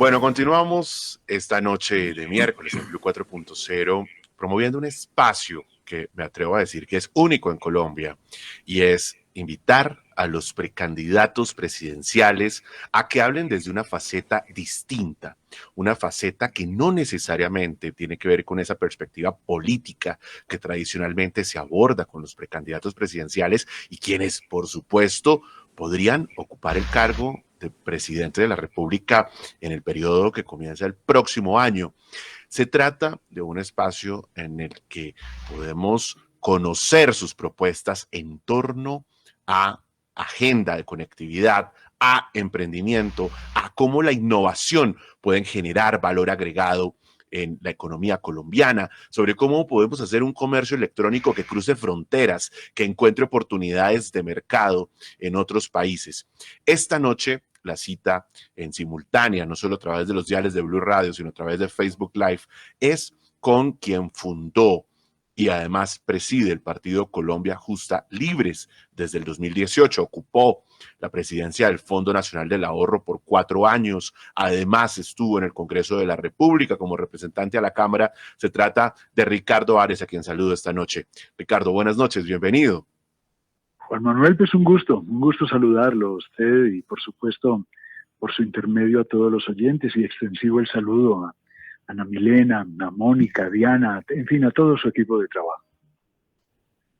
Bueno, continuamos esta noche de miércoles en Blue 4.0 promoviendo un espacio que me atrevo a decir que es único en Colombia y es invitar a los precandidatos presidenciales a que hablen desde una faceta distinta, una faceta que no necesariamente tiene que ver con esa perspectiva política que tradicionalmente se aborda con los precandidatos presidenciales y quienes, por supuesto, podrían ocupar el cargo de presidente de la República en el periodo que comienza el próximo año. Se trata de un espacio en el que podemos conocer sus propuestas en torno a agenda de conectividad, a emprendimiento, a cómo la innovación pueden generar valor agregado en la economía colombiana, sobre cómo podemos hacer un comercio electrónico que cruce fronteras, que encuentre oportunidades de mercado en otros países. Esta noche la cita en simultánea, no solo a través de los diales de Blue Radio, sino a través de Facebook Live, es con quien fundó y además preside el partido Colombia Justa Libres desde el 2018. Ocupó la presidencia del Fondo Nacional del Ahorro por 4 años. Además estuvo en el Congreso de la República como representante a la Cámara. Se trata de Ricardo Ares, a quien saludo esta noche. Ricardo, buenas noches, bienvenido. Juan Manuel, pues un gusto saludarlo a usted y por supuesto por su intermedio a todos los oyentes y extensivo el saludo a Ana Milena, a Mónica, a Diana, en fin, a todo su equipo de trabajo.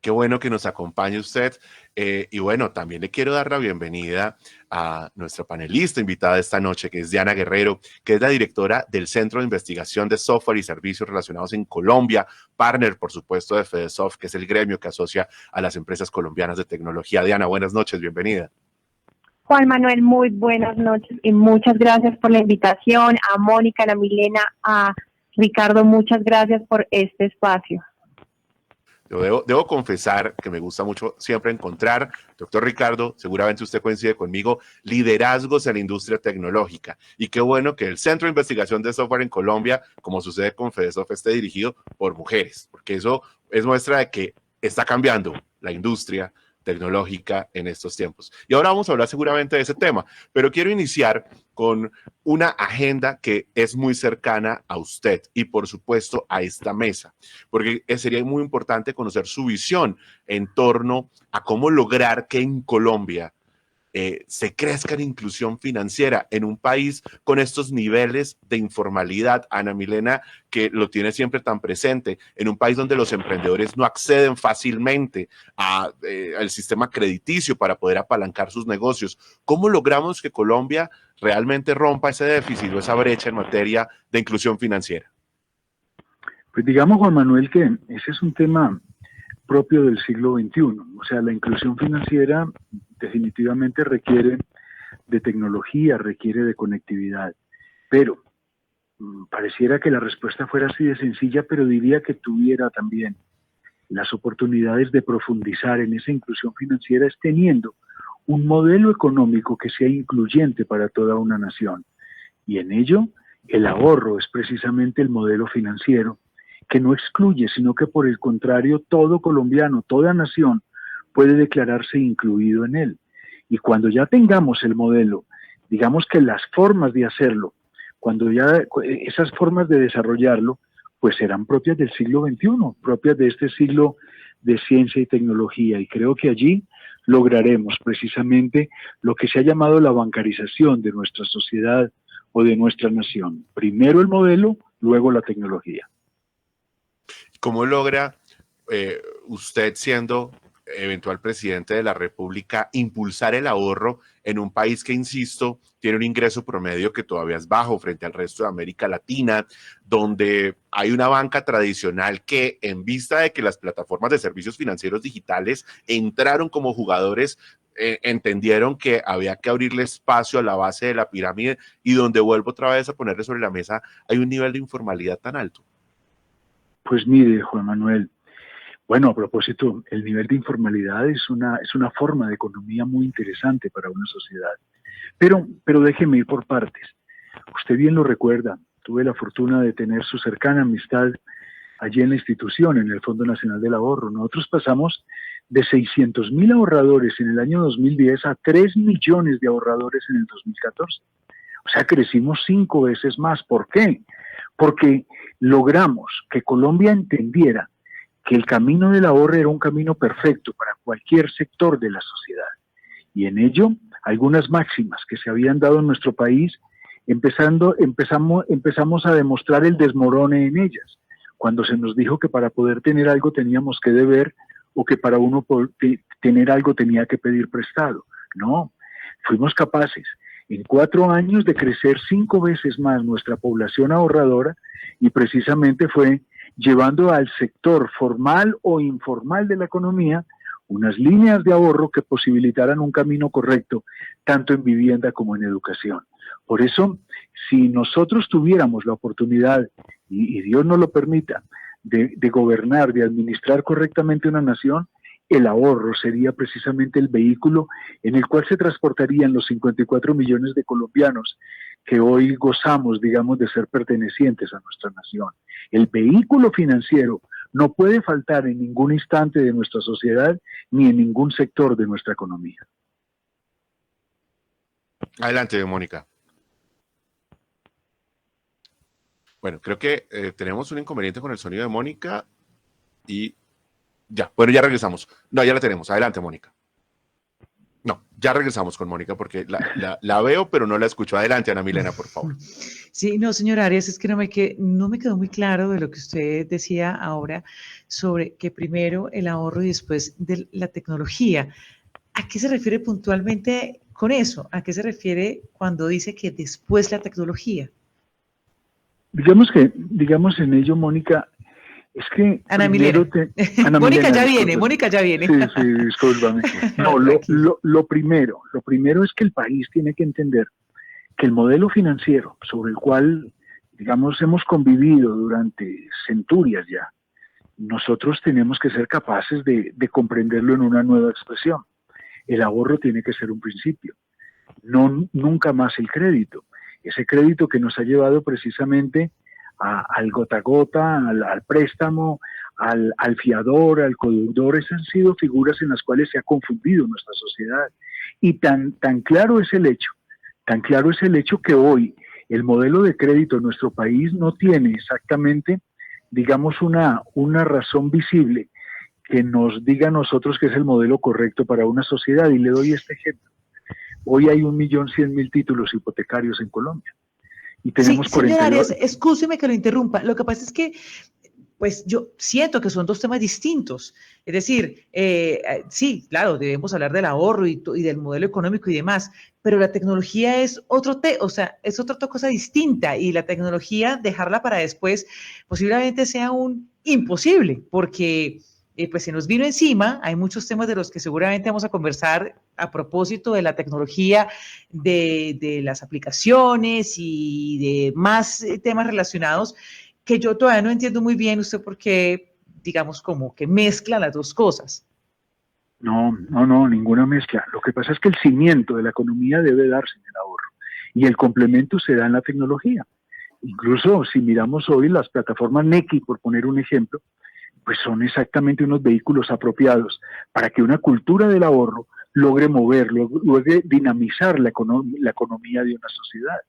Qué bueno que nos acompañe usted. Y bueno, también le quiero dar la bienvenida a nuestra panelista invitada esta noche, que es Diana Guerrero, que es la directora del Centro de Investigación de Software y Servicios Relacionados en Colombia, partner, por supuesto, de FedeSoft, que es el gremio que asocia a las empresas colombianas de tecnología. Diana, buenas noches, bienvenida. Juan Manuel, muy buenas noches y muchas gracias por la invitación. A Mónica, a Ana Milena, a Ricardo, muchas gracias por este espacio. Yo debo confesar que me gusta mucho siempre encontrar, doctor Ricardo, seguramente usted coincide conmigo, liderazgos en la industria tecnológica. Y qué bueno que el Centro de Investigación de Software en Colombia, como sucede con FedeSoft, esté dirigido por mujeres, porque eso es muestra de que está cambiando la industria tecnológica en estos tiempos. Y ahora vamos a hablar seguramente de ese tema, pero quiero iniciar con una agenda que es muy cercana a usted y por supuesto a esta mesa, porque sería muy importante conocer su visión en torno a cómo lograr que en Colombia se crezca la inclusión financiera en un país con estos niveles de informalidad, Ana Milena, que lo tiene siempre tan presente, en un país donde los emprendedores no acceden fácilmente al sistema crediticio para poder apalancar sus negocios. ¿Cómo logramos que Colombia realmente rompa ese déficit o esa brecha en materia de inclusión financiera? Pues digamos, Juan Manuel, que ese es un tema propio del siglo XXI. O sea, la inclusión financiera definitivamente requiere de tecnología, requiere de conectividad. Pero pareciera que la respuesta fuera así de sencilla, pero diría que tuviera también las oportunidades de profundizar en esa inclusión financiera es teniendo un modelo económico que sea incluyente para toda una nación. Y en ello, el ahorro es precisamente el modelo financiero que no excluye, sino que por el contrario, todo colombiano, toda nación puede declararse incluido en él. Y cuando ya tengamos el modelo, digamos que las formas de hacerlo, cuando ya esas formas de desarrollarlo, pues serán propias del siglo XXI, propias de este siglo de ciencia y tecnología. Y creo que allí lograremos precisamente lo que se ha llamado la bancarización de nuestra sociedad o de nuestra nación. Primero el modelo, luego la tecnología. ¿Cómo logra usted, siendo eventual presidente de la República, impulsar el ahorro en un país que, insisto, tiene un ingreso promedio que todavía es bajo frente al resto de América Latina, donde hay una banca tradicional que, en vista de que las plataformas de servicios financieros digitales entraron como jugadores, entendieron que había que abrirle espacio a la base de la pirámide y donde vuelvo otra vez a ponerle sobre la mesa, hay un nivel de informalidad tan alto? Pues mire, Juan Manuel, bueno, a propósito, el nivel de informalidad es una forma de economía muy interesante para una sociedad. Pero déjeme ir por partes. Usted bien lo recuerda, tuve la fortuna de tener su cercana amistad allí en la institución, en el Fondo Nacional del Ahorro. Nosotros pasamos de 600,000 ahorradores en el año 2010 a 3 millones de ahorradores en el 2014. O sea, crecimos 5 veces más. ¿Por qué? Porque logramos que Colombia entendiera que el camino del ahorro era un camino perfecto para cualquier sector de la sociedad. Y en ello, algunas máximas que se habían dado en nuestro país, empezamos a demostrar el desmorone en ellas. Cuando se nos dijo que para poder tener algo teníamos que deber, o que para uno tener algo tenía que pedir prestado. No, fuimos capaces en 4 años de crecer 5 veces más nuestra población ahorradora, y precisamente fue llevando al sector formal o informal de la economía unas líneas de ahorro que posibilitaran un camino correcto, tanto en vivienda como en educación. Por eso, si nosotros tuviéramos la oportunidad, y Dios nos lo permita, de gobernar, de administrar correctamente una nación, el ahorro sería precisamente el vehículo en el cual se transportarían los 54 millones de colombianos que hoy gozamos, digamos, de ser pertenecientes a nuestra nación. El vehículo financiero no puede faltar en ningún instante de nuestra sociedad ni en ningún sector de nuestra economía. Adelante, Mónica. Bueno, creo que tenemos un inconveniente con el sonido de Mónica y ya, bueno, ya regresamos. No, ya la tenemos. Adelante, Mónica. No, ya regresamos con Mónica porque la veo, pero no la escucho. Adelante, Ana Milena, por favor. Sí, no, señor Arias, es que no me quedó muy claro de lo que usted decía ahora sobre que primero el ahorro y después de la tecnología. ¿A qué se refiere puntualmente con eso? ¿A qué se refiere cuando dice que después la tecnología? Digamos en ello, Mónica, es que... Ana Milena. Mónica ya viene, Mónica ya viene. Sí, discúlpame. No, lo primero es que el país tiene que entender que el modelo financiero sobre el cual, digamos, hemos convivido durante centurias ya, nosotros tenemos que ser capaces de comprenderlo en una nueva expresión. El ahorro tiene que ser un principio, nunca más el crédito. Ese crédito que nos ha llevado precisamente al gota a gota, al préstamo, al fiador, al codeudor. Esas han sido figuras en las cuales se ha confundido nuestra sociedad. Y tan claro es el hecho que hoy el modelo de crédito en nuestro país no tiene exactamente, digamos, una razón visible que nos diga a nosotros que es el modelo correcto para una sociedad. Y le doy este ejemplo. Hoy hay 1.100.000 títulos hipotecarios en Colombia. Y tenemos 42... Arias, excúseme que lo interrumpa. Lo que pasa es que, pues yo siento que son dos temas distintos. Es decir, sí, claro, debemos hablar del ahorro y del modelo económico y demás, pero la tecnología es es otra cosa distinta, y la tecnología, dejarla para después, posiblemente sea un imposible, porque pues se nos vino encima. Hay muchos temas de los que seguramente vamos a conversar a propósito de la tecnología, de las aplicaciones y de más temas relacionados, que yo todavía no entiendo muy bien usted por qué, digamos, como que mezcla las dos cosas. No, ninguna mezcla. Lo que pasa es que el cimiento de la economía debe darse en el ahorro y el complemento se da en la tecnología. Incluso si miramos hoy las plataformas Nequi, por poner un ejemplo, pues son exactamente unos vehículos apropiados para que una cultura del ahorro logre mover, logre dinamizar la economía de una sociedad.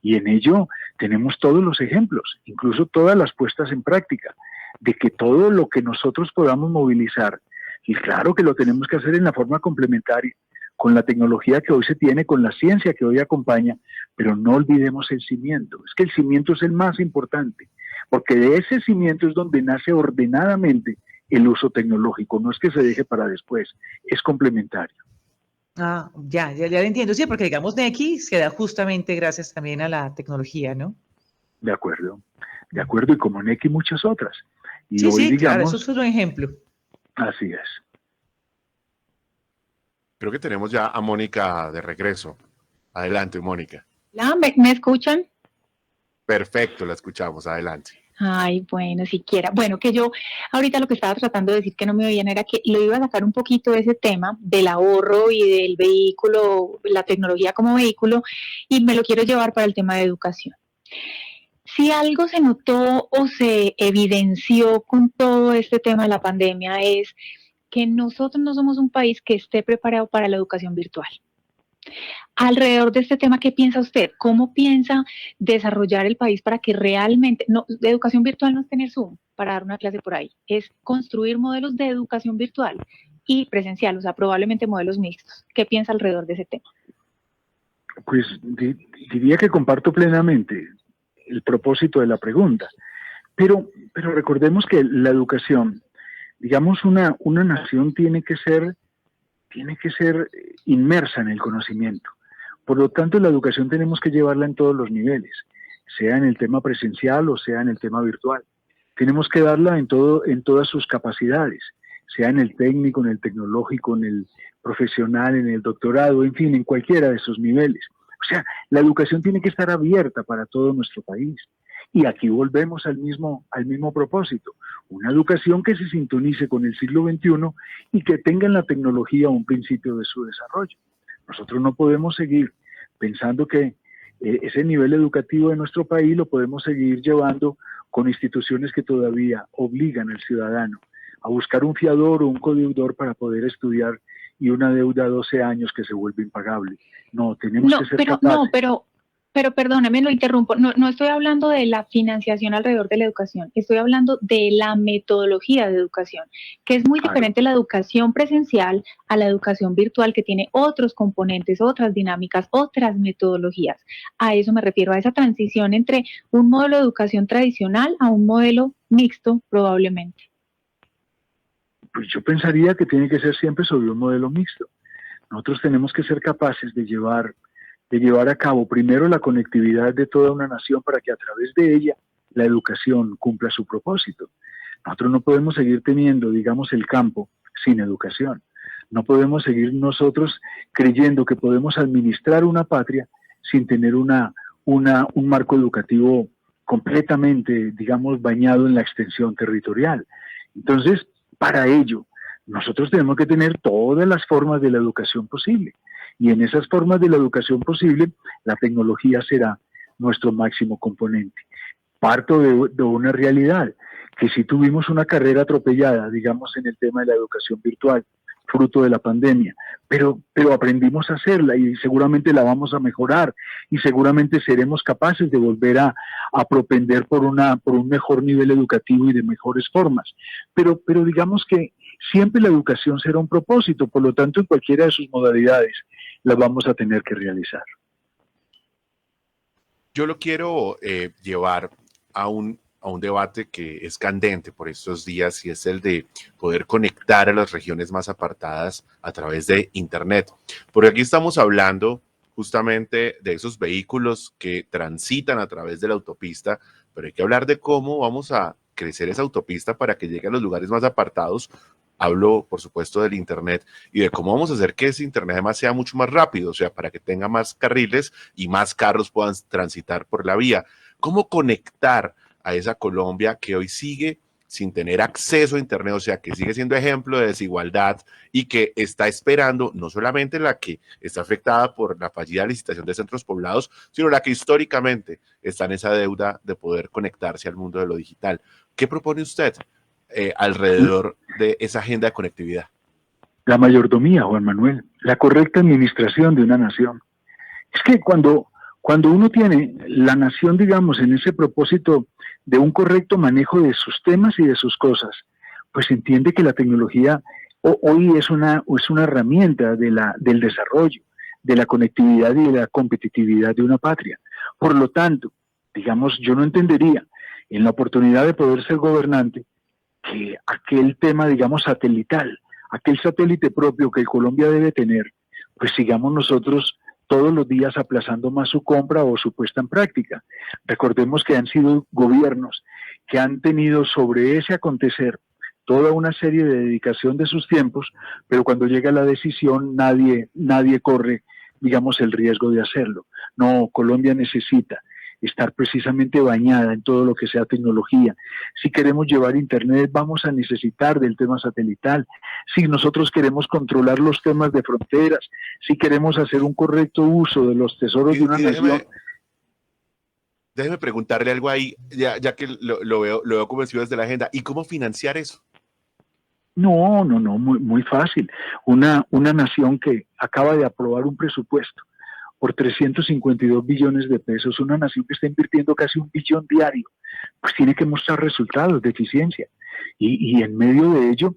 Y en ello tenemos todos los ejemplos, incluso todas las puestas en práctica, de que todo lo que nosotros podamos movilizar, y claro que lo tenemos que hacer en la forma complementaria, con la tecnología que hoy se tiene, con la ciencia que hoy acompaña, pero no olvidemos el cimiento. Es que el cimiento es el más importante, porque de ese cimiento es donde nace ordenadamente el uso tecnológico. No es que se deje para después, es complementario. Ah, ya lo entiendo. Sí, porque digamos Nequi se da justamente gracias también a la tecnología, ¿no? De acuerdo, y como Nequi muchas otras. Y sí, hoy, sí, digamos, claro, eso es un ejemplo. Así es. Creo que tenemos ya a Mónica de regreso. Adelante, Mónica. ¿Me escuchan? Perfecto, la escuchamos. Adelante. Ay, bueno, siquiera. Bueno, que yo ahorita lo que estaba tratando de decir que no me oían era que lo iba a sacar un poquito de ese tema del ahorro y del vehículo, la tecnología como vehículo, y me lo quiero llevar para el tema de educación. Si algo se notó o se evidenció con todo este tema de la pandemia es que nosotros no somos un país que esté preparado para la educación virtual. Alrededor de este tema, ¿qué piensa usted? ¿Cómo piensa desarrollar el país para que realmente, no, de educación virtual no es tener Zoom para dar una clase por ahí, es construir modelos de educación virtual y presencial, o sea, probablemente modelos mixtos? ¿Qué piensa alrededor de ese tema? Pues diría que comparto plenamente el propósito de la pregunta, pero recordemos que la educación, digamos, una nación tiene que ser inmersa en el conocimiento. Por lo tanto, la educación tenemos que llevarla en todos los niveles, sea en el tema presencial o sea en el tema virtual. Tenemos que darla en todas sus capacidades, sea en el técnico, en el tecnológico, en el profesional, en el doctorado, en fin, en cualquiera de esos niveles. O sea, la educación tiene que estar abierta para todo nuestro país. Y aquí volvemos al mismo propósito, una educación que se sintonice con el siglo XXI y que tenga en la tecnología un principio de su desarrollo. Nosotros no podemos seguir pensando que ese nivel educativo de nuestro país lo podemos seguir llevando con instituciones que todavía obligan al ciudadano a buscar un fiador o un codeudor para poder estudiar y una deuda de 12 años que se vuelve impagable. No, tenemos que ser capaces. Pero perdóname, lo interrumpo. No estoy hablando de la financiación alrededor de la educación, estoy hablando de la metodología de educación, que es muy diferente la educación presencial a la educación virtual, que tiene otros componentes, otras dinámicas, otras metodologías. A eso me refiero, a esa transición entre un modelo de educación tradicional a un modelo mixto, probablemente. Pues yo pensaría que tiene que ser siempre sobre un modelo mixto. Nosotros tenemos que ser capaces de llevar a cabo primero la conectividad de toda una nación para que a través de ella la educación cumpla su propósito. Nosotros no podemos seguir teniendo, digamos, el campo sin educación. No podemos seguir nosotros creyendo que podemos administrar una patria sin tener un marco educativo completamente, digamos, bañado en la extensión territorial. Entonces, para ello, nosotros tenemos que tener todas las formas de la educación posible. Y en esas formas de la educación posible, la tecnología será nuestro máximo componente. Parto de una realidad, que si tuvimos una carrera atropellada, digamos, en el tema de la educación virtual, fruto de la pandemia, pero aprendimos a hacerla y seguramente la vamos a mejorar y seguramente seremos capaces de volver a propender por un mejor nivel educativo y de mejores formas. Pero digamos que siempre la educación será un propósito, por lo tanto, en cualquiera de sus modalidades las vamos a tener que realizar. Yo lo quiero llevar a un debate que es candente por estos días y es el de poder conectar a las regiones más apartadas a través de Internet. Porque aquí estamos hablando justamente de esos vehículos que transitan a través de la autopista, pero hay que hablar de cómo vamos a crecer esa autopista para que llegue a los lugares más apartados. Hablo, por supuesto, del Internet y de cómo vamos a hacer que ese Internet además sea mucho más rápido, o sea, para que tenga más carriles y más carros puedan transitar por la vía. ¿Cómo conectar a esa Colombia que hoy sigue sin tener acceso a Internet, o sea, que sigue siendo ejemplo de desigualdad y que está esperando no solamente la que está afectada por la fallida licitación de centros poblados, sino la que históricamente está en esa deuda de poder conectarse al mundo de lo digital? ¿Qué propone usted alrededor de esa agenda de conectividad? La mayordomía, Juan Manuel, la correcta administración de una nación. Es que cuando uno tiene la nación, digamos, en ese propósito de un correcto manejo de sus temas y de sus cosas, pues entiende que la tecnología hoy es una herramienta del desarrollo, de la conectividad y de la competitividad de una patria. Por lo tanto, digamos, yo no entendería en la oportunidad de poder ser gobernante que aquel tema, digamos, satelital, aquel satélite propio que Colombia debe tener, pues sigamos nosotros todos los días aplazando más su compra o su puesta en práctica. Recordemos que han sido gobiernos que han tenido sobre ese acontecer toda una serie de dedicación de sus tiempos, pero cuando llega la decisión nadie corre, digamos, el riesgo de hacerlo. No, Colombia necesita estar precisamente bañada en todo lo que sea tecnología. Si queremos llevar Internet, vamos a necesitar del tema satelital. Si nosotros queremos controlar los temas de fronteras, si queremos hacer un correcto uso de los tesoros de una nación. Déjeme preguntarle algo ahí, ya que lo veo como encima desde la agenda. ¿Y cómo financiar eso? No, muy fácil. Una nación que acaba de aprobar un presupuesto por 352 billones de pesos, una nación que está invirtiendo casi 1 billón diario, pues tiene que mostrar resultados de eficiencia. Y en medio de ello,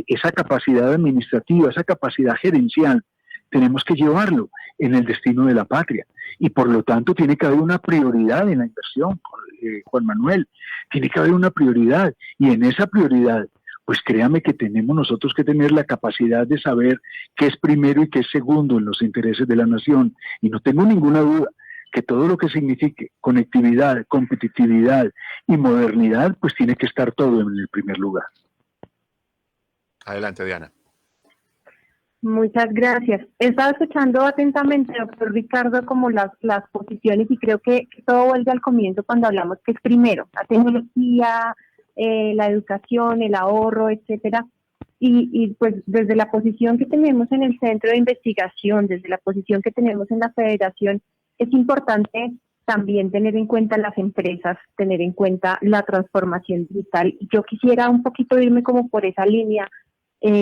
esa capacidad administrativa, esa capacidad gerencial, tenemos que llevarlo en el destino de la patria. Y por lo tanto tiene que haber una prioridad en la inversión, Juan Manuel, tiene que haber una prioridad. Y en esa prioridad, pues créame que tenemos nosotros que tener la capacidad de saber qué es primero y qué es segundo en los intereses de la nación. Y no tengo ninguna duda que todo lo que signifique conectividad, competitividad y modernidad, pues tiene que estar todo en el primer lugar. Adelante, Diana. Muchas gracias. He estado escuchando atentamente, doctor Ricardo, como las posiciones y creo que todo vuelve al comienzo cuando hablamos que es primero la tecnología, la educación, el ahorro, etcétera. Y pues desde la posición que tenemos en el centro de investigación, desde la posición que tenemos en la federación, es importante también tener en cuenta las empresas, tener en cuenta la transformación digital. Y yo quisiera un poquito irme como por esa línea,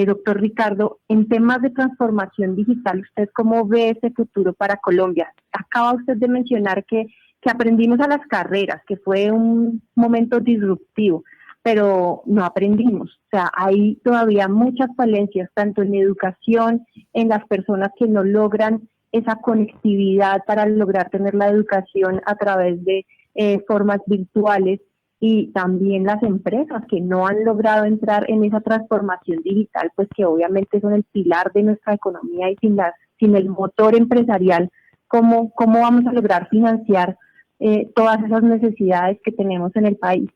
doctor Ricardo, en temas de transformación digital, ¿usted cómo ve ese futuro para Colombia? Acaba usted de mencionar que aprendimos a las carreras, que fue un momento disruptivo, pero no aprendimos. O sea, hay todavía muchas falencias, tanto en educación, en las personas que no logran esa conectividad para lograr tener la educación a través de formas virtuales, y también las empresas que no han logrado entrar en esa transformación digital, pues que obviamente son el pilar de nuestra economía, y sin el motor empresarial, ¿cómo vamos a lograr financiar todas esas necesidades que tenemos en el país?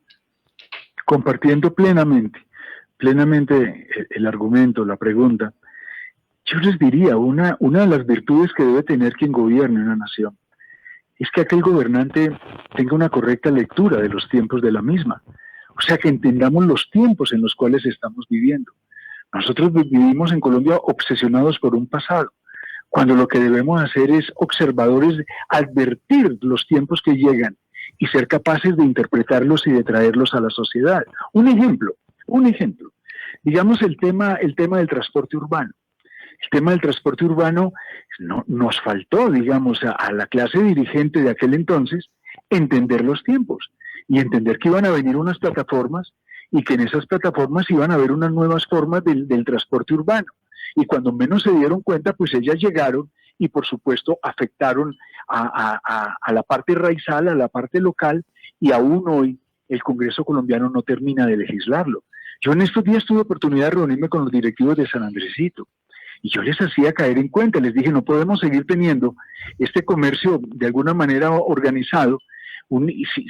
Compartiendo plenamente el argumento, la pregunta, yo les diría, una de las virtudes que debe tener quien gobierne una nación es que aquel gobernante tenga una correcta lectura de los tiempos de la misma. O sea, que entendamos los tiempos en los cuales estamos viviendo. Nosotros vivimos en Colombia obsesionados por un pasado, cuando lo que debemos hacer es observadores, advertir los tiempos que llegan y ser capaces de interpretarlos y de traerlos a la sociedad. Un ejemplo. Digamos el tema del transporte urbano. El tema del transporte urbano nos faltó, digamos, a la clase dirigente de aquel entonces entender los tiempos y entender que iban a venir unas plataformas y que en esas plataformas iban a haber unas nuevas formas del transporte urbano. Y cuando menos se dieron cuenta, pues ellas llegaron y por supuesto afectaron a la parte raizal, a la parte local, y aún hoy el Congreso colombiano no termina de legislarlo. Yo en estos días tuve oportunidad de reunirme con los directivos de San Andresito. Y yo les hacía caer en cuenta, les dije, no podemos seguir teniendo este comercio de alguna manera organizado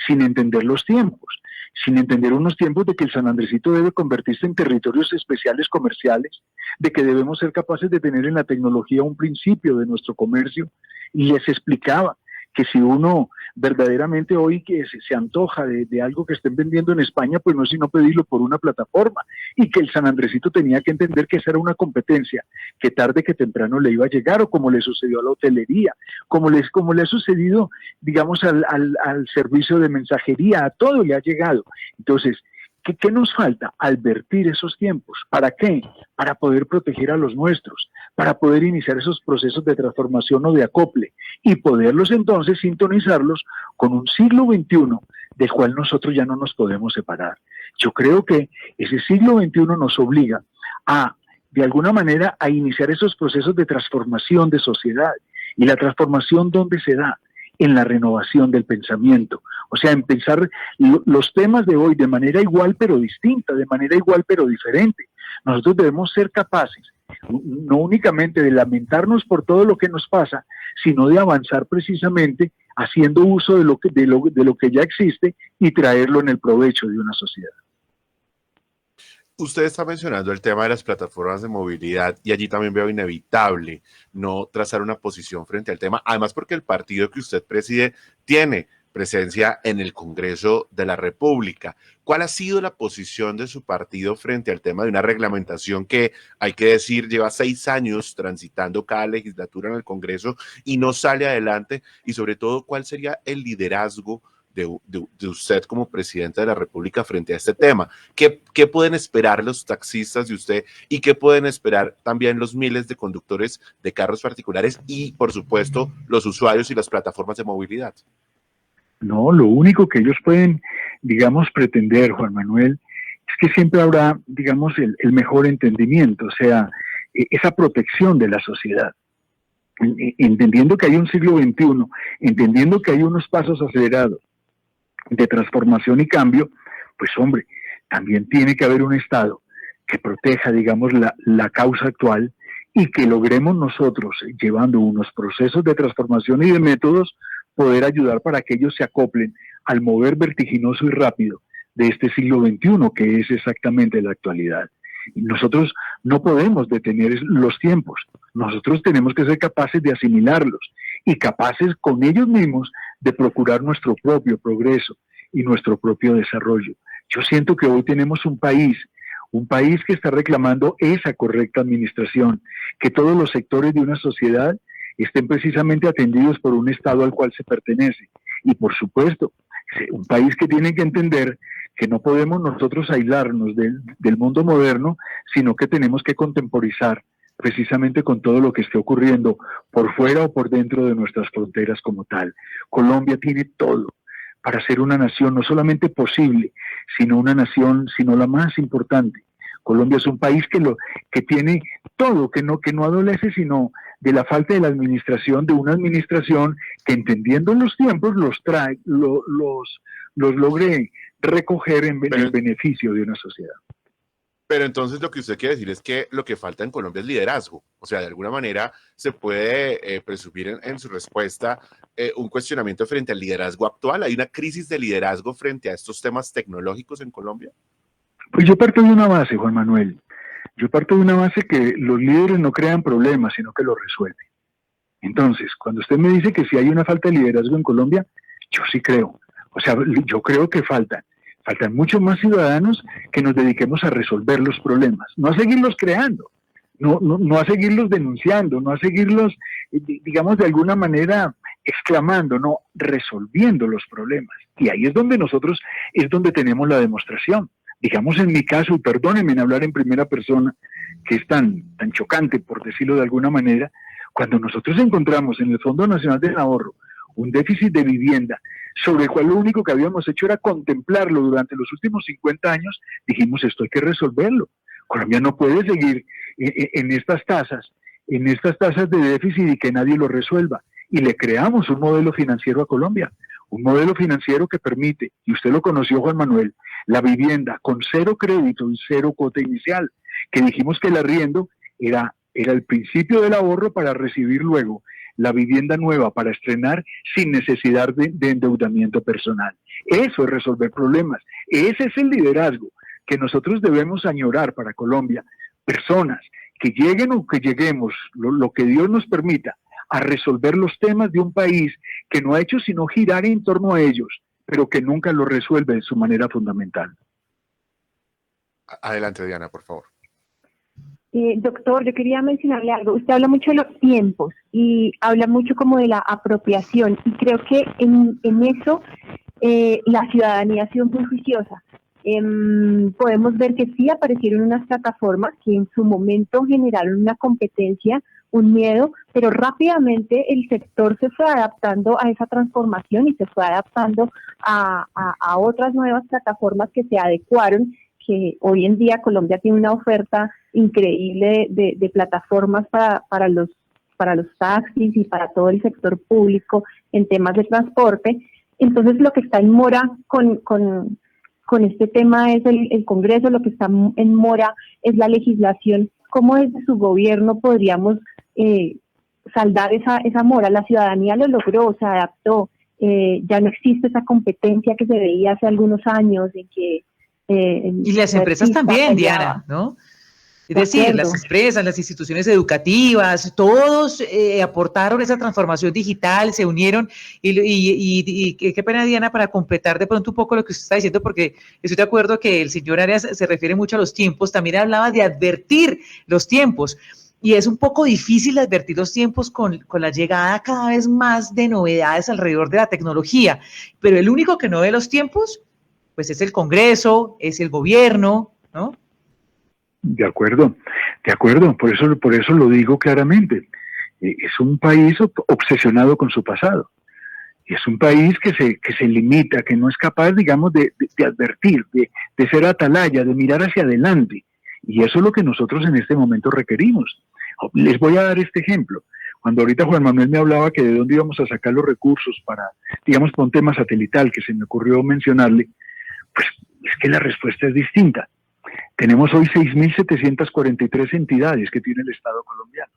sin entender los tiempos, sin entender unos tiempos de que el San Andresito debe convertirse en territorios especiales comerciales, de que debemos ser capaces de tener en la tecnología un principio de nuestro comercio. Y les explicaba que si uno verdaderamente hoy que se antoja de algo que estén vendiendo en España, pues no es sino pedirlo por una plataforma, y que el San Andresito tenía que entender que esa era una competencia que tarde que temprano le iba a llegar, o como le sucedió a la hotelería, como le ha sucedido, digamos, al servicio de mensajería, a todo le ha llegado. Entonces, ¿qué nos falta? Advertir esos tiempos. ¿Para qué? Para poder proteger a los nuestros, para poder iniciar esos procesos de transformación o de acople y poderlos entonces sintonizarlos con un siglo XXI del cual nosotros ya no nos podemos separar. Yo creo que ese siglo XXI nos obliga de alguna manera, a iniciar esos procesos de transformación de sociedad. Y la transformación, ¿dónde se da? En la renovación del pensamiento, o sea, en pensar los temas de hoy de manera igual pero distinta, de manera igual pero diferente. Nosotros debemos ser capaces, no únicamente de lamentarnos por todo lo que nos pasa, sino de avanzar precisamente haciendo uso de lo que ya existe y traerlo en el provecho de una sociedad. Usted está mencionando el tema de las plataformas de movilidad y allí también veo inevitable no trazar una posición frente al tema, además porque el partido que usted preside tiene presencia en el Congreso de la República. ¿Cuál ha sido la posición de su partido frente al tema de una reglamentación que, hay que decir, lleva 6 años transitando cada legislatura en el Congreso y no sale adelante? Y sobre todo, ¿cuál sería el liderazgo de usted como presidenta de la República frente a este tema? ¿Qué pueden esperar los taxistas de usted y qué pueden esperar también los miles de conductores de carros particulares y, por supuesto, los usuarios y las plataformas de movilidad? No, lo único que ellos pueden, digamos, pretender, Juan Manuel, es que siempre habrá, digamos, el mejor entendimiento, o sea, esa protección de la sociedad. Entendiendo que hay un siglo XXI, entendiendo que hay unos pasos acelerados de transformación y cambio, pues hombre, también tiene que haber un Estado que proteja, digamos, la causa actual y que logremos nosotros, llevando unos procesos de transformación y de métodos, poder ayudar para que ellos se acoplen al mover vertiginoso y rápido de este siglo XXI, que es exactamente la actualidad. Y nosotros no podemos detener los tiempos, nosotros tenemos que ser capaces de asimilarlos y capaces con ellos mismos de procurar nuestro propio progreso y nuestro propio desarrollo. Yo siento que hoy tenemos un país que está reclamando esa correcta administración, que todos los sectores de una sociedad estén precisamente atendidos por un Estado al cual se pertenece. Y por supuesto, un país que tiene que entender que no podemos nosotros aislarnos del mundo moderno, sino que tenemos que contemporizar precisamente con todo lo que esté ocurriendo por fuera o por dentro de nuestras fronteras como tal. Colombia tiene todo para ser una nación no solamente posible, sino una nación, sino la más importante. Colombia es un país que tiene todo, que no adolece sino de la falta de la administración, de una administración que entendiendo los tiempos los logre recoger en el beneficio de una sociedad. Pero entonces lo que usted quiere decir es que lo que falta en Colombia es liderazgo. O sea, de alguna manera se puede presumir en su respuesta un cuestionamiento frente al liderazgo actual. ¿Hay una crisis de liderazgo frente a estos temas tecnológicos en Colombia? Pues yo parto de una base, Juan Manuel. Yo parto de una base que los líderes no crean problemas, sino que los resuelven. Entonces, cuando usted me dice que si hay una falta de liderazgo en Colombia, yo sí creo. O sea, yo creo que faltan muchos más ciudadanos que nos dediquemos a resolver los problemas, no a seguirlos creando, no a seguirlos denunciando, no a seguirlos, digamos, de alguna manera exclamando, no, resolviendo los problemas. Y ahí es donde nosotros, es donde tenemos la demostración. Digamos en mi caso, y perdónenme en hablar en primera persona, que es tan chocante, por decirlo de alguna manera, cuando nosotros encontramos en el Fondo Nacional del Ahorro un déficit de vivienda, sobre el cual lo único que habíamos hecho era contemplarlo durante los últimos 50 años, dijimos, esto hay que resolverlo. Colombia no puede seguir en estas tasas de déficit y que nadie lo resuelva. Y le creamos un modelo financiero a Colombia, un modelo financiero que permite, y usted lo conoció, Juan Manuel, la vivienda con cero crédito y cero cuota inicial, que dijimos que el arriendo era el principio del ahorro para recibir luego la vivienda nueva para estrenar sin necesidad de endeudamiento personal. Eso es resolver problemas. Ese es el liderazgo que nosotros debemos añorar para Colombia. Personas que lleguen o que lleguemos, lo que Dios nos permita, a resolver los temas de un país que no ha hecho sino girar en torno a ellos, pero que nunca lo resuelve de su manera fundamental. Adelante, Diana, por favor. Doctor, yo quería mencionarle algo. Usted habla mucho de los tiempos y habla mucho como de la apropiación y creo que en eso la ciudadanía ha sido muy juiciosa. Podemos ver que sí aparecieron unas plataformas que en su momento generaron una competencia, un miedo, pero rápidamente el sector se fue adaptando a esa transformación y se fue adaptando a otras nuevas plataformas que se adecuaron, que hoy en día Colombia tiene una oferta increíble de plataformas para los taxis y para todo el sector público en temas de transporte. Entonces lo que está en mora con este tema es el Congreso, lo que está en mora es la legislación. ¿Cómo desde su gobierno podríamos saldar esa mora? La ciudadanía lo logró, se adaptó, ya no existe esa competencia que se veía hace algunos años en que y las empresas también, Diana, ¿no? Es decir, las empresas, las instituciones educativas, todos aportaron esa transformación digital, se unieron y qué pena, Diana, para completar de pronto un poco lo que usted está diciendo, porque estoy de acuerdo que el señor Arias se refiere mucho a los tiempos, también hablaba de advertir los tiempos. y es un poco difícil advertir los tiempos con la llegada cada vez más de novedades alrededor de la tecnología, pero el único que no ve los tiempos, pues es el Congreso, es el gobierno, ¿no? De acuerdo, por eso lo digo claramente. Es un país obsesionado con su pasado. Es un país que se limita, que no es capaz, digamos, de advertir, de ser atalaya, de mirar hacia adelante. Y eso es lo que nosotros en este momento requerimos. Les voy a dar este ejemplo. Cuando ahorita Juan Manuel me hablaba que de dónde íbamos a sacar los recursos para, digamos, para un tema satelital que se me ocurrió mencionarle, pues es que la respuesta es distinta. Tenemos hoy 6.743 entidades que tiene el Estado colombiano.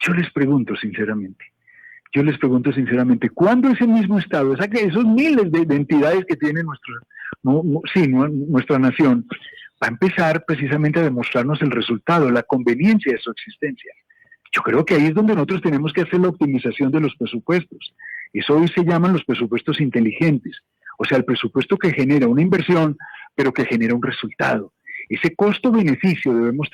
Yo les pregunto sinceramente, ¿cuándo ese mismo Estado, o sea, que esos miles de entidades que tiene nuestra nación, va a empezar precisamente a demostrarnos el resultado, la conveniencia de su existencia? Yo creo que ahí es donde nosotros tenemos que hacer la optimización de los presupuestos. Eso hoy se llaman los presupuestos inteligentes. O sea, el presupuesto que genera una inversión, pero que genera un resultado. Ese costo-beneficio debemos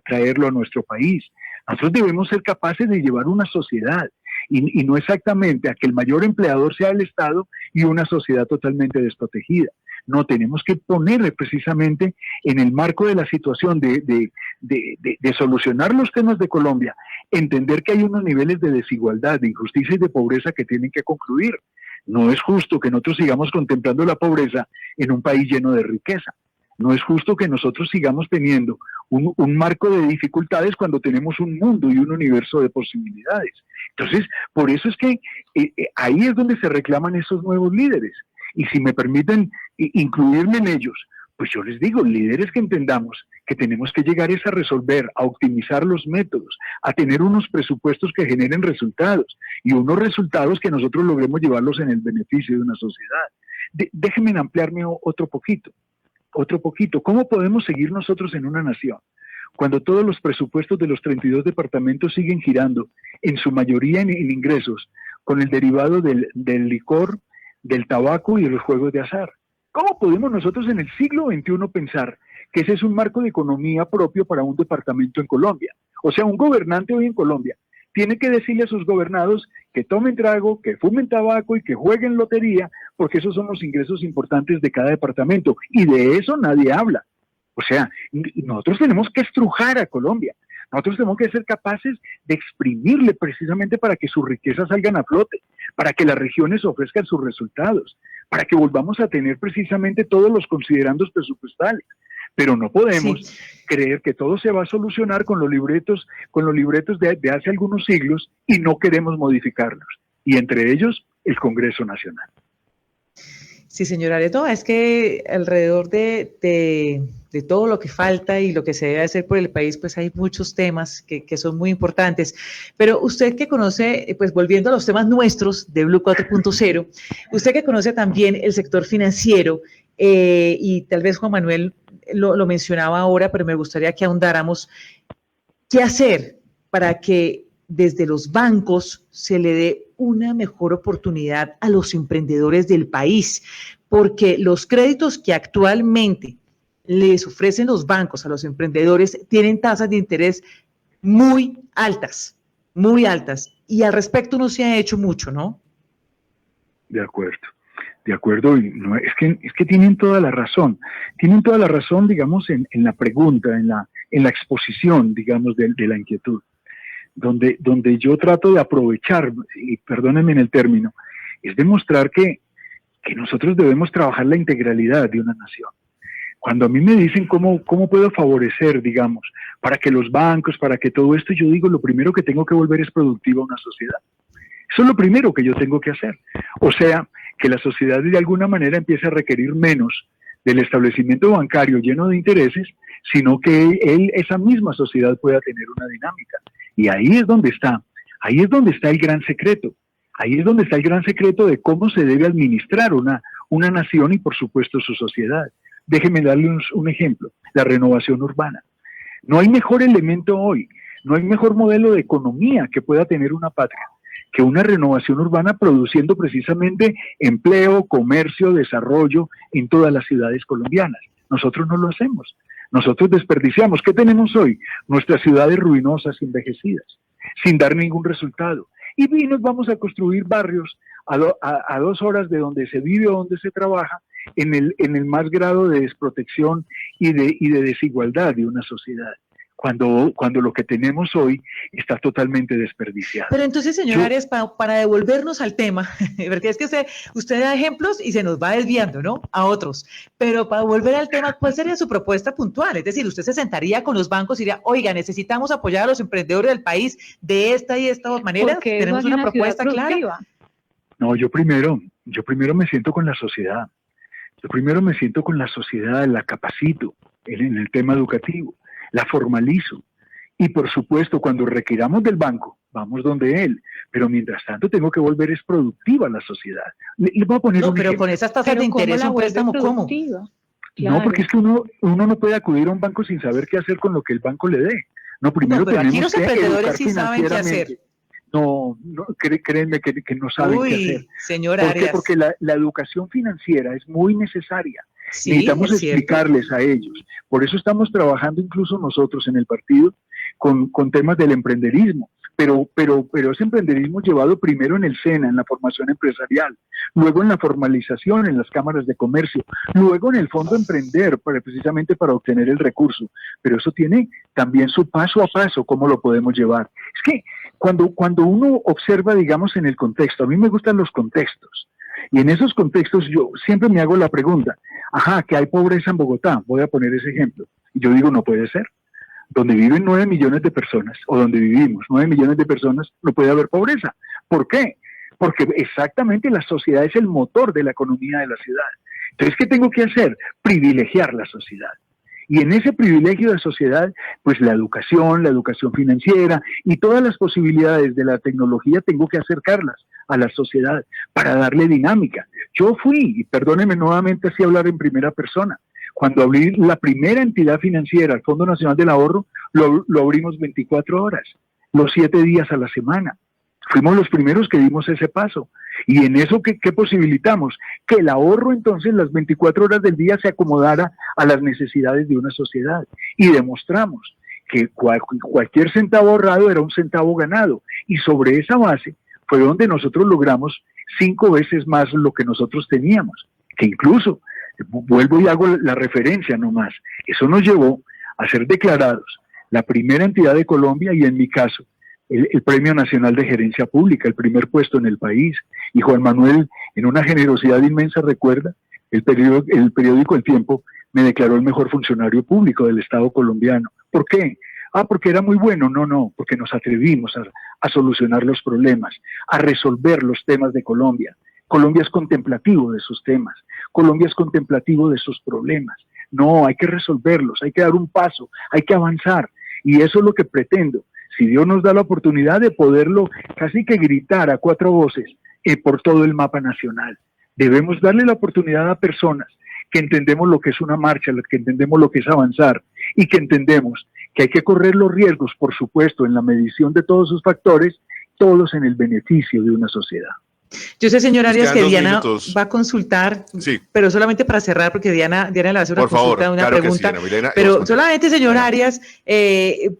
traerlo a nuestro país. Nosotros debemos ser capaces de llevar una sociedad y no exactamente a que el mayor empleador sea el Estado y una sociedad totalmente desprotegida. No, tenemos que ponerle precisamente en el marco de la situación de solucionar los temas de Colombia, entender que hay unos niveles de desigualdad, de injusticia y de pobreza que tienen que concluir. No es justo que nosotros sigamos contemplando la pobreza en un país lleno de riqueza. No es justo que nosotros sigamos teniendo un marco de dificultades cuando tenemos un mundo y un universo de posibilidades. Entonces, por eso es que ahí es donde se reclaman esos nuevos líderes. Y si me permiten incluirme en ellos, pues yo les digo, líderes que entendamos que tenemos que llegar a resolver, a optimizar los métodos, a tener unos presupuestos que generen resultados y unos resultados que nosotros logremos llevarlos en el beneficio de una sociedad. Déjenme ampliarme otro poquito. ¿Cómo podemos seguir nosotros en una nación cuando todos los presupuestos de los 32 departamentos siguen girando, en su mayoría en ingresos, con el derivado del licor, del tabaco y de los juegos de azar? ¿Cómo podemos nosotros en el siglo XXI pensar que ese es un marco de economía propio para un departamento en Colombia? O sea, un gobernante hoy en Colombia tiene que decirle a sus gobernados que tomen trago, que fumen tabaco y que jueguen lotería, porque esos son los ingresos importantes de cada departamento. Y de eso nadie habla. O sea, nosotros tenemos que estrujar a Colombia. Nosotros tenemos que ser capaces de exprimirle precisamente para que sus riquezas salgan a flote, para que las regiones ofrezcan sus resultados, para que volvamos a tener precisamente todos los considerandos presupuestales. Pero no podemos creer que todo se va a solucionar con los libretos de hace algunos siglos y no queremos modificarlos. Y entre ellos, el Congreso Nacional. Sí, señora Areto, es que alrededor de todo lo que falta y lo que se debe hacer por el país, pues hay muchos temas que son muy importantes. Pero usted que conoce, pues volviendo a los temas nuestros de Blue 4.0, usted que conoce también el sector financiero, y tal vez Juan Manuel lo mencionaba ahora, pero me gustaría que ahondáramos, ¿qué hacer para que desde los bancos se le dé una mejor oportunidad a los emprendedores del país? Porque los créditos que actualmente les ofrecen los bancos a los emprendedores tienen tasas de interés muy altas, y al respecto no se ha hecho mucho, ¿no? De acuerdo, y no, es que tienen toda la razón, digamos, en la pregunta, en la exposición, digamos, de la inquietud, donde yo trato de aprovechar, y perdónenme en el término, es demostrar que nosotros debemos trabajar la integralidad de una nación. Cuando a mí me dicen cómo puedo favorecer, digamos, para que los bancos, para que todo esto, yo digo, lo primero que tengo que volver es productiva una sociedad. Eso es lo primero que yo tengo que hacer. O sea, que la sociedad de alguna manera empiece a requerir menos del establecimiento bancario lleno de intereses, sino que esa misma sociedad pueda tener una dinámica. Y ahí es donde está el gran secreto. Ahí es donde está el gran secreto de cómo se debe administrar una nación y, por supuesto, su sociedad. Déjenme darles un ejemplo, la renovación urbana. No hay mejor elemento hoy, no hay mejor modelo de economía que pueda tener una patria que una renovación urbana produciendo precisamente empleo, comercio, desarrollo en todas las ciudades colombianas. Nosotros no lo hacemos. Nosotros desperdiciamos. ¿Qué tenemos hoy? Nuestras ciudades ruinosas, envejecidas, sin dar ningún resultado. Y nos vamos a construir barrios a 2 horas de donde se vive o donde se trabaja, en el más grado de desprotección y de desigualdad de una sociedad, cuando lo que tenemos hoy está totalmente desperdiciado. Pero entonces, señor Arias, para devolvernos al tema, porque es que usted da ejemplos y se nos va desviando, ¿no? A otros. Pero para volver al tema, ¿cuál sería su propuesta puntual? Es decir, usted se sentaría con los bancos y diría, oiga, necesitamos apoyar a los emprendedores del país de esta y esta manera. ¿Tenemos una propuesta clara? No, yo primero me siento con la sociedad. Yo primero me siento con la sociedad, la capacito en el tema educativo, la formalizo. Y por supuesto, cuando requiramos del banco, vamos donde él. Pero mientras tanto, tengo que volver es productiva la sociedad. Le voy a poner un pero ejemplo. Con esas tasas de interés, un préstamo, ¿cómo? Claro. No, porque es que uno no puede acudir a un banco sin saber qué hacer con lo que el banco le dé. No, primero pero tenemos aquí los emprendedores sí saben qué hacer. No, créanme que no saben qué hacer. Señor ¿Por Arias. qué? Porque la educación financiera es muy necesaria. Sí, necesitamos explicarles a ellos. Por eso estamos trabajando incluso nosotros en el partido con temas del emprenderismo. Pero ese emprenderismo llevado primero en el SENA, en la formación empresarial, luego en la formalización en las cámaras de comercio, luego en el Fondo Emprender, precisamente para obtener el recurso. Pero eso tiene también su paso a paso, cómo lo podemos llevar. Es que cuando uno observa, digamos, en el contexto, a mí me gustan los contextos, y en esos contextos yo siempre me hago la pregunta, que hay pobreza en Bogotá, voy a poner ese ejemplo, y yo digo, no puede ser. Donde viven 9 millones de personas, o donde vivimos 9 millones de personas, no puede haber pobreza. ¿Por qué? Porque exactamente la sociedad es el motor de la economía de la ciudad. Entonces, ¿qué tengo que hacer? Privilegiar la sociedad. Y en ese privilegio de sociedad, pues la educación financiera y todas las posibilidades de la tecnología tengo que acercarlas a la sociedad para darle dinámica. Yo fui, y perdónenme nuevamente así hablar en primera persona, cuando abrí la primera entidad financiera, el Fondo Nacional del Ahorro, lo abrimos 24 horas, los 7 días a la semana. Fuimos los primeros que dimos ese paso. Y en eso, ¿qué posibilitamos? Que el ahorro entonces las 24 horas del día se acomodara a las necesidades de una sociedad. Y demostramos que cualquier centavo ahorrado era un centavo ganado. Y sobre esa base fue donde nosotros logramos 5 veces más lo que nosotros teníamos. Que incluso, vuelvo y hago la referencia nomás, eso nos llevó a ser declarados la primera entidad de Colombia y en mi caso, el Premio Nacional de Gerencia Pública, el primer puesto en el país. Y Juan Manuel, en una generosidad inmensa, recuerda, el periódico El Tiempo me declaró el mejor funcionario público del Estado colombiano. ¿Por qué? Porque era muy bueno. No, porque nos atrevimos a solucionar los problemas, a resolver los temas de Colombia. Colombia es contemplativo de sus temas, Colombia es contemplativo de sus problemas. No, hay que resolverlos, hay que dar un paso, hay que avanzar. Y eso es lo que pretendo. Si Dios nos da la oportunidad de poderlo casi que gritar a 4 voces por todo el mapa nacional. Debemos darle la oportunidad a personas que entendemos lo que es una marcha, que entendemos lo que es avanzar y que entendemos que hay que correr los riesgos, por supuesto, en la medición de todos sus factores, todos en el beneficio de una sociedad. Yo sé, señor Arias, que Diana va a consultar, sí, pero solamente para cerrar, porque Diana le va a hacer una consulta, una pregunta. Sí, Milena, pero solamente, señor Arias,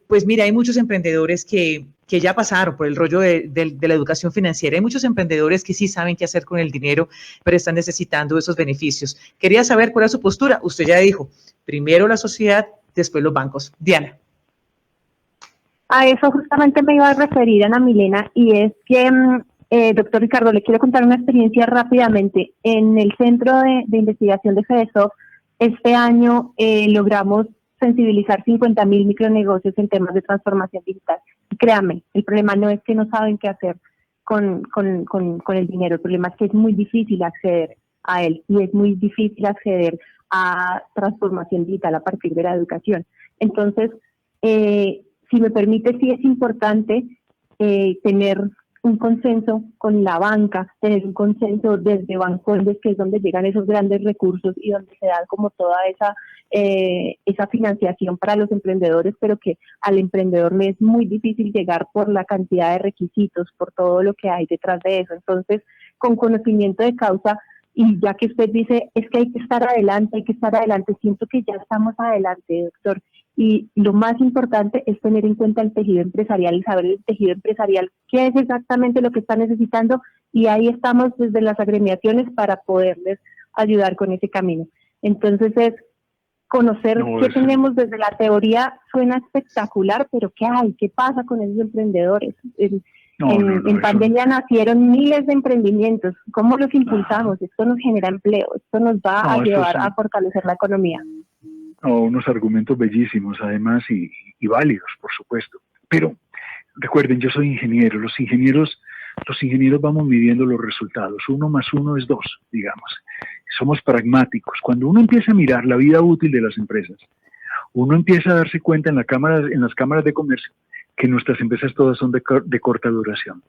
pues mira, hay muchos emprendedores que ya pasaron por el rollo de la educación financiera. Hay muchos emprendedores que sí saben qué hacer con el dinero, pero están necesitando esos beneficios. Quería saber cuál es su postura. Usted ya dijo, primero la sociedad, después los bancos. Diana. A eso justamente me iba a referir, Ana Milena, y es que... doctor Ricardo, le quiero contar una experiencia rápidamente. En el Centro de Investigación de FEDESOF, este año logramos sensibilizar 50.000 micronegocios en temas de transformación digital. Y créanme, el problema no es que no saben qué hacer con el dinero, el problema es que es muy difícil acceder a él y es muy difícil acceder a transformación digital a partir de la educación. Entonces, si me permite, sí es importante tener un consenso con la banca, tener un consenso desde Bancoldes, que es donde llegan esos grandes recursos y donde se da como toda esa financiación para los emprendedores, pero que al emprendedor le es muy difícil llegar por la cantidad de requisitos, por todo lo que hay detrás de eso. Entonces, con conocimiento de causa, Y ya que usted dice, es que hay que estar adelante, siento que ya estamos adelante, doctor. Y lo más importante es tener en cuenta el tejido empresarial y saber el tejido empresarial qué es exactamente lo que está necesitando, y ahí estamos desde las agremiaciones para poderles ayudar con ese camino. Entonces es conocer qué tenemos desde la teoría, suena espectacular, pero ¿qué hay? ¿Qué pasa con esos emprendedores? En pandemia nacieron miles de emprendimientos. ¿Cómo los impulsamos? Esto nos genera empleo, esto nos va a ayudar a fortalecer la economía. Unos argumentos bellísimos, además, y válidos, por supuesto. Pero recuerden, yo soy ingeniero. Los ingenieros vamos midiendo los resultados. 1 más 1 es 2, digamos. Somos pragmáticos. Cuando uno empieza a mirar la vida útil de las empresas, uno empieza a darse cuenta en las cámaras de comercio que nuestras empresas todas son de corta duración.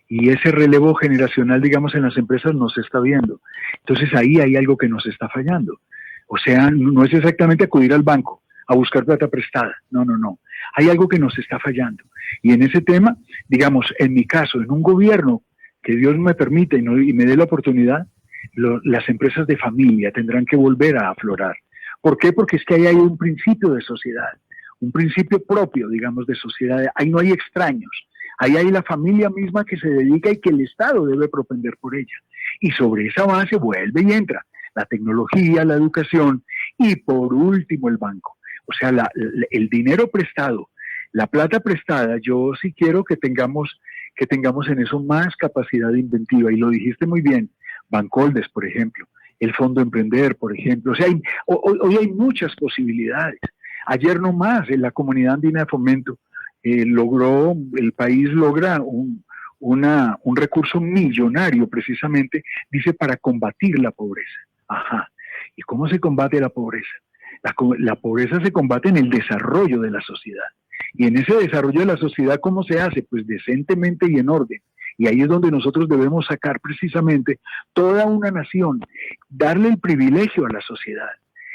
Y ese relevo generacional, digamos, en las empresas no se está viendo. Entonces ahí hay algo que nos está fallando. O sea, no es exactamente acudir al banco a buscar plata prestada. No. Hay algo que nos está fallando. Y en ese tema, digamos, en mi caso, en un gobierno que Dios me permita y me dé la oportunidad, las empresas de familia tendrán que volver a aflorar. ¿Por qué? Porque es que ahí hay un principio de sociedad, un principio propio, digamos, de sociedad. Ahí no hay extraños. Ahí hay la familia misma que se dedica y que el Estado debe propender por ella. Y sobre esa base vuelve y entra la tecnología, la educación y por último el banco. O sea, el dinero prestado, la plata prestada, yo sí quiero que tengamos en eso más capacidad inventiva. Y lo dijiste muy bien, Bancoldes, por ejemplo, el Fondo Emprender, por ejemplo. O sea, hoy hay muchas posibilidades. Ayer nomás en la Comunidad Andina de Fomento el país logra un recurso millonario precisamente, dice, para combatir la pobreza. Ajá. ¿Y cómo se combate la pobreza? La pobreza se combate en el desarrollo de la sociedad. Y en ese desarrollo de la sociedad, ¿cómo se hace? Pues decentemente y en orden. Y ahí es donde nosotros debemos sacar precisamente toda una nación, darle el privilegio a la sociedad.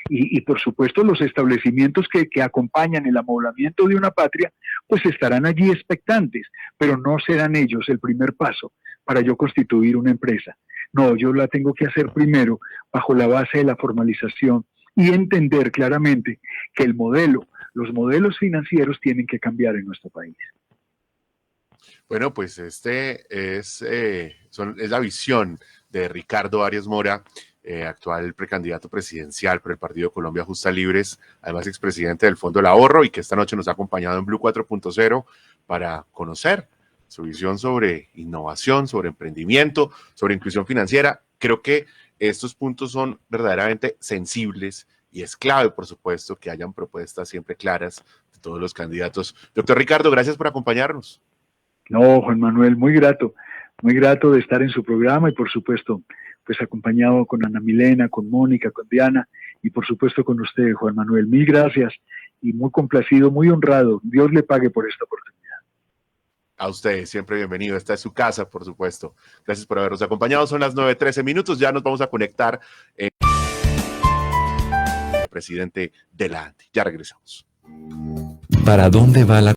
Y por supuesto los establecimientos que acompañan el amoblamiento de una patria, pues estarán allí expectantes, pero no serán ellos el primer paso para yo constituir una empresa. No, yo la tengo que hacer primero bajo la base de la formalización y entender claramente que los modelos financieros tienen que cambiar en nuestro país. Bueno, pues es la visión de Ricardo Arias Mora, actual precandidato presidencial por el Partido Colombia Justa Libres, además expresidente del Fondo del Ahorro, y que esta noche nos ha acompañado en Blue 4.0 para conocer su visión sobre innovación, sobre emprendimiento, sobre inclusión financiera. Creo que estos puntos son verdaderamente sensibles y es clave, por supuesto, que hayan propuestas siempre claras de todos los candidatos. Doctor Ricardo, gracias por acompañarnos. No, Juan Manuel, muy grato de estar en su programa y por supuesto, pues acompañado con Ana Milena, con Mónica, con Diana y por supuesto con usted, Juan Manuel. Mil gracias y muy complacido, muy honrado. Dios le pague por esta oportunidad. A usted, siempre bienvenido. Esta es su casa, por supuesto. Gracias por habernos acompañado. Son las 9:13 minutos. Ya nos vamos a conectar el presidente de la ANDI. Ya regresamos. ¿Para dónde va la